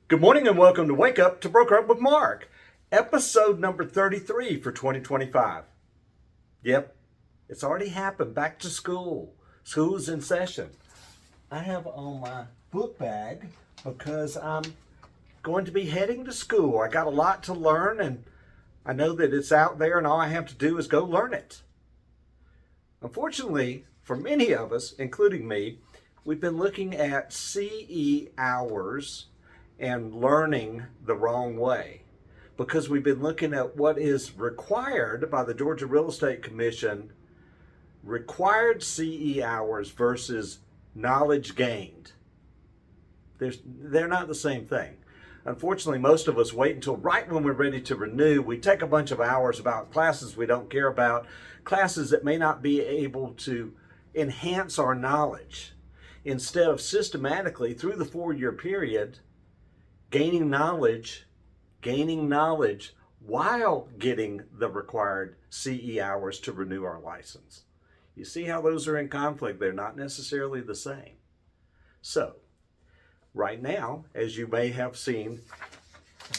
Good morning and welcome to Wake Up to Broker Up with Mark, episode number 33 for 2025. Yep, it's already happened. Back to school. School's in session. I have on my book bag because I'm going to be heading to school. I got a lot to learn and I know that it's out there and all I have to do is go learn it. Unfortunately, for many of us, including me, we've been looking at CE hours and learning the wrong way because we've been looking at what is required by the Georgia Real Estate Commission, required CE hours versus knowledge gained. They're not the same thing. Unfortunately, most of us wait until right when we're ready to renew. We take a bunch of hours about classes we don't care about, classes that may not be able to enhance our knowledge, instead of systematically through the 4-year period gaining knowledge while getting the required CE hours to renew our license. You see how those are in conflict? They're not necessarily the same. So, right now, as you may have seen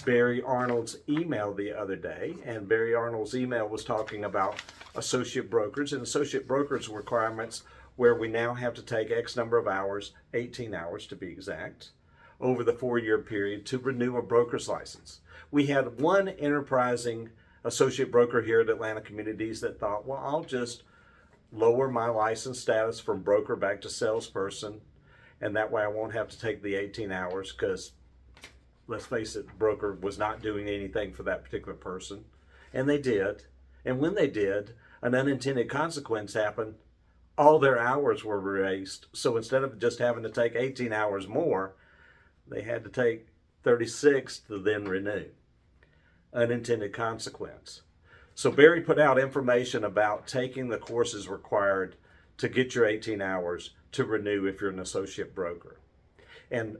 Barry Arnold's email the other day, and Barry Arnold's email was talking about associate brokers and associate brokers requirements where we now have to take X number of hours, 18 hours to be exact, over the 4-year period to renew a broker's license. We had one enterprising associate broker here at Atlanta Communities that thought, well, I'll just lower my license status from broker back to salesperson, and that way I won't have to take the 18 hours because, let's face it, broker was not doing anything for that particular person. And they did. And when they did, an unintended consequence happened. All their hours were erased. So instead of just having to take 18 hours more, they had to take 36 to then renew. Unintended consequence. So Barry put out information about taking the courses required to get your 18 hours to renew if you're an associate broker. And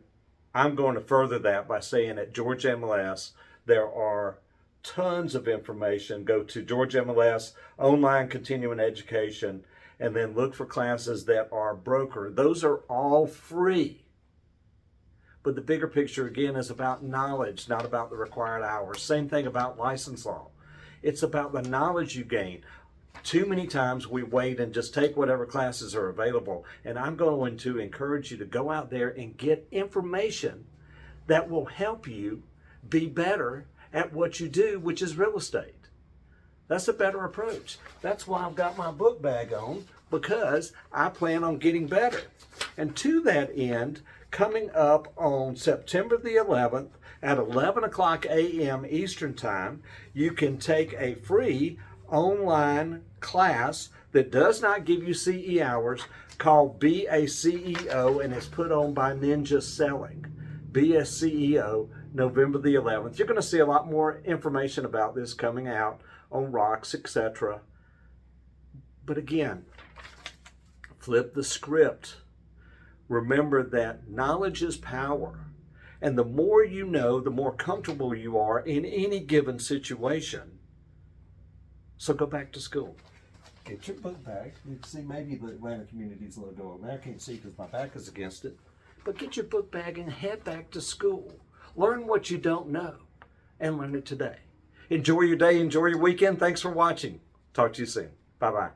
I'm going to further that by saying at Georgia MLS, there are tons of information. Go to Georgia MLS, online continuing education, and then look for classes that are broker. Those are all free. But the bigger picture, again, is about knowledge, not about the required hours. Same thing about license law. It's about the knowledge you gain. Too many times we wait and just take whatever classes are available. And I'm going to encourage you to go out there and get information that will help you be better at what you do, which is real estate. That's a better approach. That's why I've got my book bag on, because I plan on getting better. And to that end, coming up on September the 11th at 11 o'clock a.m. Eastern Time, you can take a free online class that does not give you CE hours called Be a CEO, and it's put on by Ninja Selling. Be a CEO, November the 11th. You're going to see a lot more information about this coming out on rocks, etc. But again, flip the script. Remember that knowledge is power. And the more you know, the more comfortable you are in any given situation. So go back to school. Get your book bag. You can see maybe the Atlanta Communities logo on there. I can't see because my back is against it. But get your book bag and head back to school. Learn what you don't know and learn it today. Enjoy your day. Enjoy your weekend. Thanks for watching. Talk to you soon. Bye-bye.